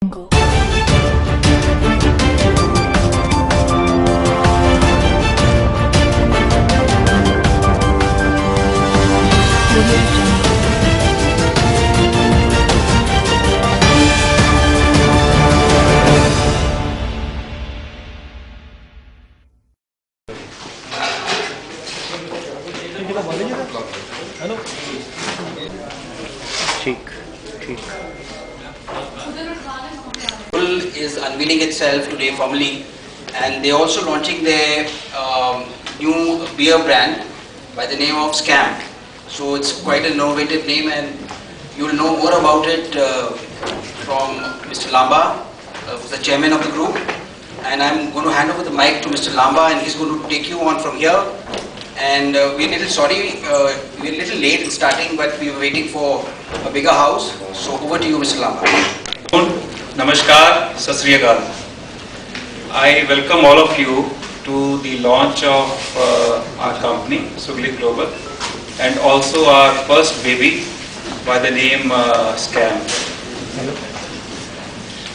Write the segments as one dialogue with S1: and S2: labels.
S1: Hello ठीक ठीक
S2: is unveiling itself today formally, and they're also launching their new beer brand by the name of Scam. So it's quite an innovative name, and you'll know more about it from Mr. Lamba, who's the chairman of the group. And I'm going to hand over the mic to Mr. Lamba, and he's going to take you on from here. And we're a little sorry, we're a little late in starting, but we were waiting for a bigger house. So over to you, Mr. Lamba.
S3: Namaskar, Sat Sri Akal. I welcome all of you to the launch of our company, Sugli Global, and also our first baby by the name Scam.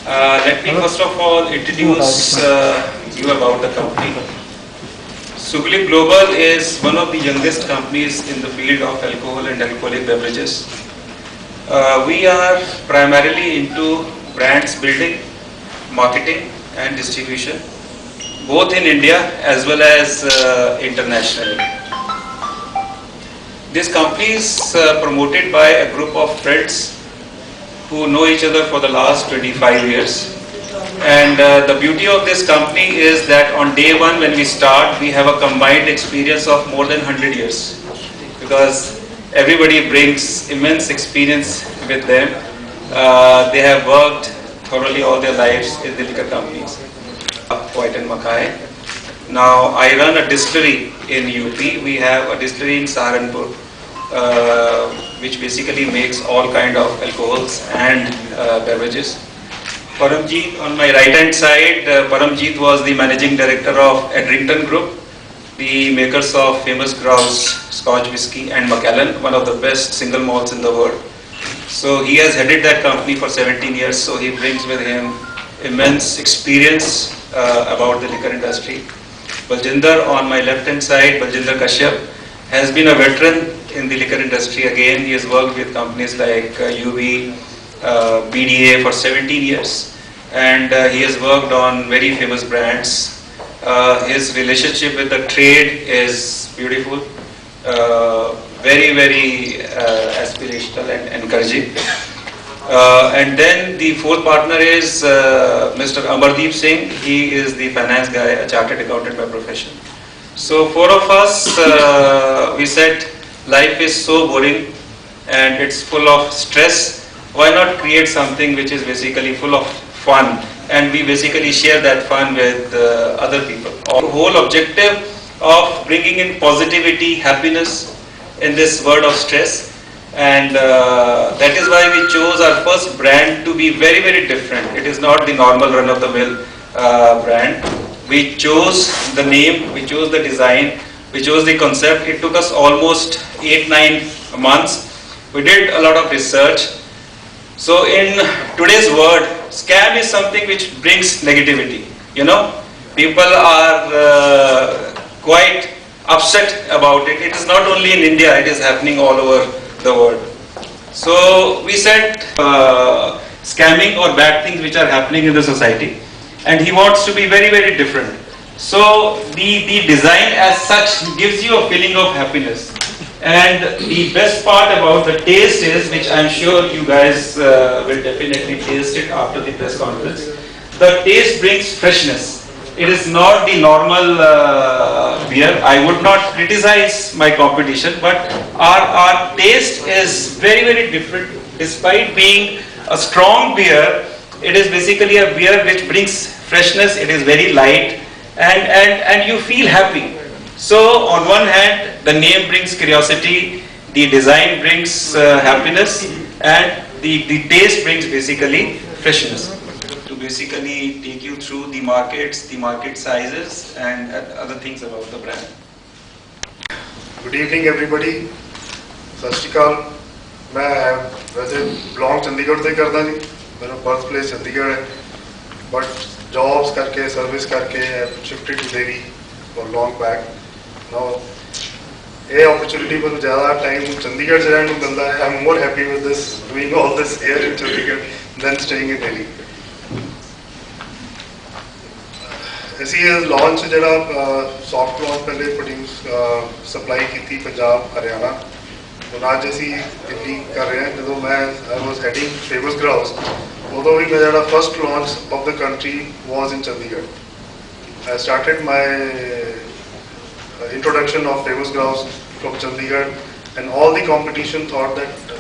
S3: Let me first of all introduce you about the company. Sugli Global is one of the youngest companies in the field of alcohol and alcoholic beverages. We are primarily into brands building, marketing and distribution, both in India as well as internationally. This company is promoted by a group of friends who know each other for the last 25 years. And the beauty of this company is that on day one when we start, we have a combined experience of more than 100 years, because everybody brings immense experience with them. They have worked thoroughly all their lives in the liquor companies. White and Mackay. Now I run a distillery in UP. We have a distillery in Saharanpur, which basically makes all kind of alcohols and beverages. Paramjeet on my right hand side, Paramjeet was the managing director of Edrington Group, the makers of famous Grouse Scotch whisky, and Macallan, one of the best single malts in the world. So he has headed that company for 17 years, so he brings with him immense experience about the liquor industry. Baljinder on my left hand side, Baljinder Kashyap, has been a veteran in the liquor industry. Again, he has worked with companies like UV, BDA for 17 years, and he has worked on very famous brands. His relationship with the trade is beautiful, very aspirational and encouraging. And then the fourth partner is Mr. Amardeep Singh. He is the finance guy, a chartered accountant by profession. So four of us, we said life is so boring and it's full of stress. Why not create something which is basically full of fun, and we basically share that fun with other people. Our whole objective of bringing in positivity, happiness in this world of stress, and that is why we chose our first brand to be very different. It is not the normal run-of-the-mill brand. We chose the name, we chose the design, we chose the concept. It took us almost 8-9 months. We did a lot of research. So in today's world, scam is something which brings negativity. You know, people are quite upset about it. It is not only in India, it is happening all over the world. So we said scamming or bad things which are happening in the society, and he wants to be very different. So the design as such gives you a feeling of happiness. And the best part about the taste is, which I'm sure you guys will definitely taste it after the press conference, the taste brings freshness. It is not the normal beer. I would not criticize my competition, but our taste is very different. Despite being a strong beer, it is basically a beer which brings freshness. It is very light, and you feel happy. So on one hand, the name brings curiosity, the design brings happiness, and the taste brings basically freshness. To basically take you through the markets, the market sizes, and other things about the brand.
S4: Good evening everybody. सत श्री अकाल। मैं वैसे belong Chandigarh से करता जी, मेरा birth place Chandigarh है, but jobs करके service करके shifted to Delhi for long back. Now ये अपॉर्चुनिटी पर ज़्यादा टाइम चंडीगढ़ से रहने को मिलता है। I am more happy with this doing all this here in Chandigarh than staying in Delhi. ऐसी लॉन्च जरा सॉफ्ट लॉन्च पहले प्रोड्यूस सप्लाई की थी पंजाब हरियाणा, तो आज असी दिल्ली कर रहे हैं। जो मैं I was heading famous grouse, उदों भी मेरा first launch of the country was in Chandigarh. I started my introduction of famous grouse from Chandigarh, and all the competition thought that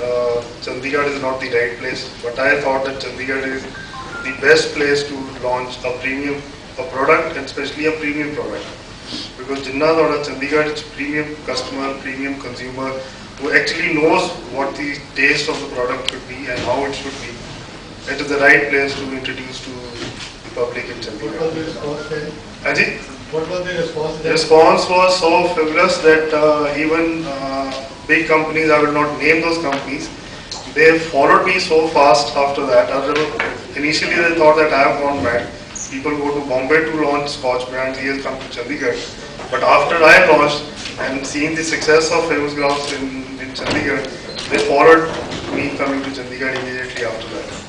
S4: Chandigarh is not the right place, but I thought that Chandigarh is the best place to launch a product, and especially a premium product, because जिन्ना थोड़ा Chandigarh premium customer, premium consumer who actually knows what the taste of the product should be and how it should be, it is the right place to introduce to the public in Chandigarh. Ajit?
S5: What was the response?
S4: The response was so fabulous that even big companies, I will not name those companies, they followed me so fast after that. Initially they thought that I have gone mad. People go to Bombay to launch Scotch brands, he has come to Chandigarh. But after I launched and seen the success of Famous Grouse in Chandigarh, they followed me coming to Chandigarh immediately after that.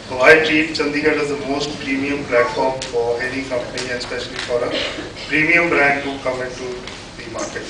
S4: So I treat Chandigarh as the most premium platform for any company, and especially for a premium brand to come into the market.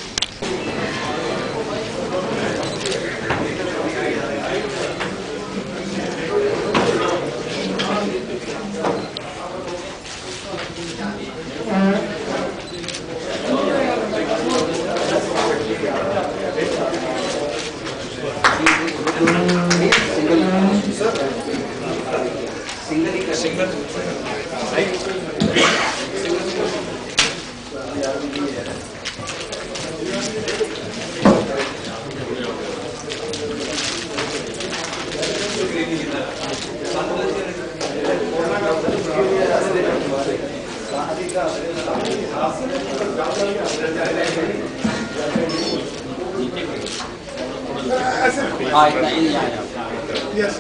S5: Yes.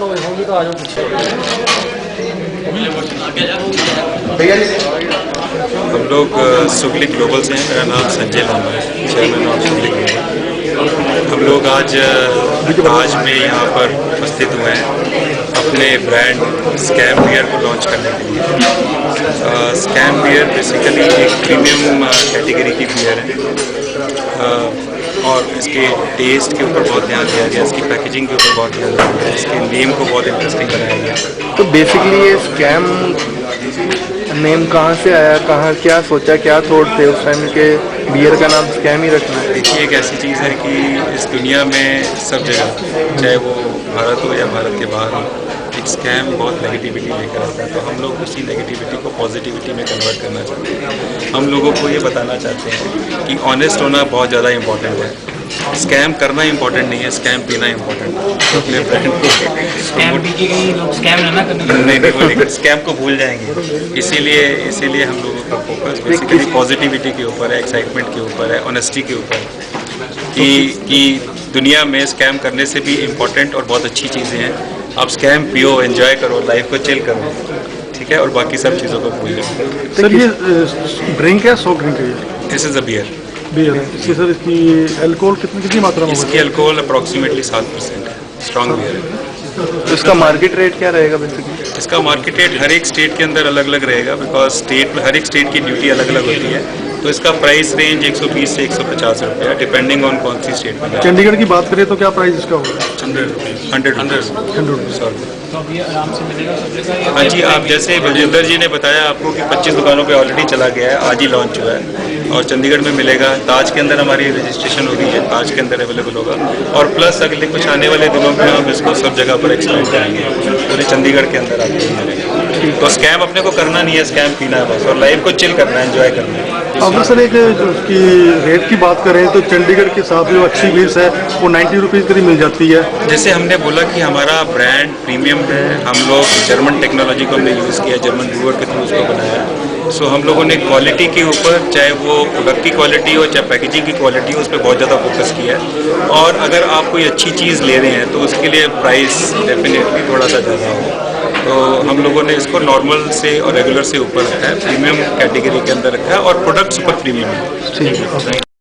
S1: होंगे तो आ जाओ पीछे।
S6: हम लोग सुगली global से हैं। मेरा नाम संजय लामा है, चेयरमैन ऑफ सुगली ग्लोबल। हम लोग आज में यहाँ पर उपस्थित हुए हैं अपने ब्रांड स्कैम बियर को लॉन्च करने के लिए। स्कैम बियर बेसिकली एक प्रीमियम कैटेगरी की बियर है और इसके टेस्ट के ऊपर बहुत ध्यान दिया गया, इसकी पैकेजिंग के ऊपर बहुत ध्यान दिया गया, इसके नेम को बहुत इंटरेस्टिंग बनाया गया।
S7: तो बेसिकली ये स्कैम नेम कहाँ से आया, कहाँ क्या सोचा, क्या थॉट थे उस टाइम के बियर का नाम स्कैम ही रखना है?
S6: देखिए, एक ऐसी चीज़ है कि इस दुनिया में सब जगह, चाहे वो भारत हो या भारत के बाहर हो, एक स्कैम बहुत नेगेटिविटी लेकर आता है। तो हम लोग उसी नेगेटिविटी को पॉजिटिविटी में कन्वर्ट करना चाहते हैं। हम लोगों को ये बताना चाहते हैं कि ऑनेस्ट होना बहुत ज़्यादा इम्पोर्टेंट है। स्कैम करना इम्पोर्टेंट नहीं है, स्कैम पीना इम्पोर्टेंट है। तो अपने ब्रांड को स्कैम को भूल जाएंगे। इसीलिए हम लोगों का फोकस बेसिकली पॉजिटिविटी के ऊपर है, एक्साइटमेंट के ऊपर है, ऑनेस्टी के ऊपर है कि दुनिया में स्कैम करने से भी इम्पोर्टेंट और बहुत अच्छी चीज़ें हैं। आप स्कैम पियो, एंजॉय करो, लाइफ को चिल करो, ठीक है, और बाकी सब चीज़ों को भूल जाओ।
S5: सर ये ड्रिंक है, सॉफ्ट ड्रिंक है?
S6: दिस इज़ अ बियर
S5: है। इसकी सर इसकी अल्कोहल कितनी मात्रा में?
S6: इसकी अल्कोहल अप्रॉक्सीमेटली 7% है, स्ट्रॉन्ग बियर है।
S7: तो इसका मार्केट रेट क्या रहेगा बेसिकली?
S6: इसका मार्केट रेट हर एक स्टेट के अंदर अलग अलग रहेगा, बिकॉज हर एक स्टेट की ड्यूटी अलग अलग होती है। तो इसका प्राइस रेंज 120 से 150 रुपये है, डिपेंडिंग ऑन कौन सी स्टेट में।
S5: चंडीगढ़ की बात करें तो क्या प्राइस इसका होगा?
S6: 100 सॉरी। हाँ जी, आप जैसे बलजिंदर जी ने बताया आपको कि 25 दुकानों पे ऑलरेडी चला गया है, आज ही लॉन्च हुआ है और चंडीगढ़ में मिलेगा। ताज के अंदर हमारी रजिस्ट्रेशन हो गई है, ताज के अंदर अवेलेबल होगा और प्लस अगले कुछ आने वाले दिनों में हम इसको सब जगह पर एक्सपेंड करेंगे, पूरे चंडीगढ़ के अंदर आपको मिलेगा। तो स्कैम अपने को करना नहीं है, स्कैम पीना है बस, और लाइफ को चिल करना है, एंजॉय करना है।
S5: अगर सर एक उसकी रेट की बात करें तो चंडीगढ़ के हिसाब से जो अच्छी बीस है वो 90 रुपीज़ करीब मिल जाती है।
S6: जैसे हमने बोला कि हमारा ब्रांड प्रीमियम है, हम लोग जर्मन टेक्नोलॉजी को हमने यूज़ किया, जर्मन ब्रूअर के थ्रू उसको बनाया। सो हम लोगों ने क्वालिटी के ऊपर, चाहे वो प्रोडक्ट की क्वालिटी हो चाहे पैकेजिंग की क्वालिटी हो, उस पर बहुत ज़्यादा फोकस किया है। और अगर आप कोई अच्छी चीज़ ले रहे हैं तो उसके लिए प्राइस डेफिनेटली थोड़ा सा ज़्यादा हो। तो हम लोगों ने इसको नॉर्मल से और रेगुलर से ऊपर रखा है, प्रीमियम कैटेगरी के अंदर रखा है और प्रोडक्ट सुपर प्रीमियम है।
S5: ठीक है।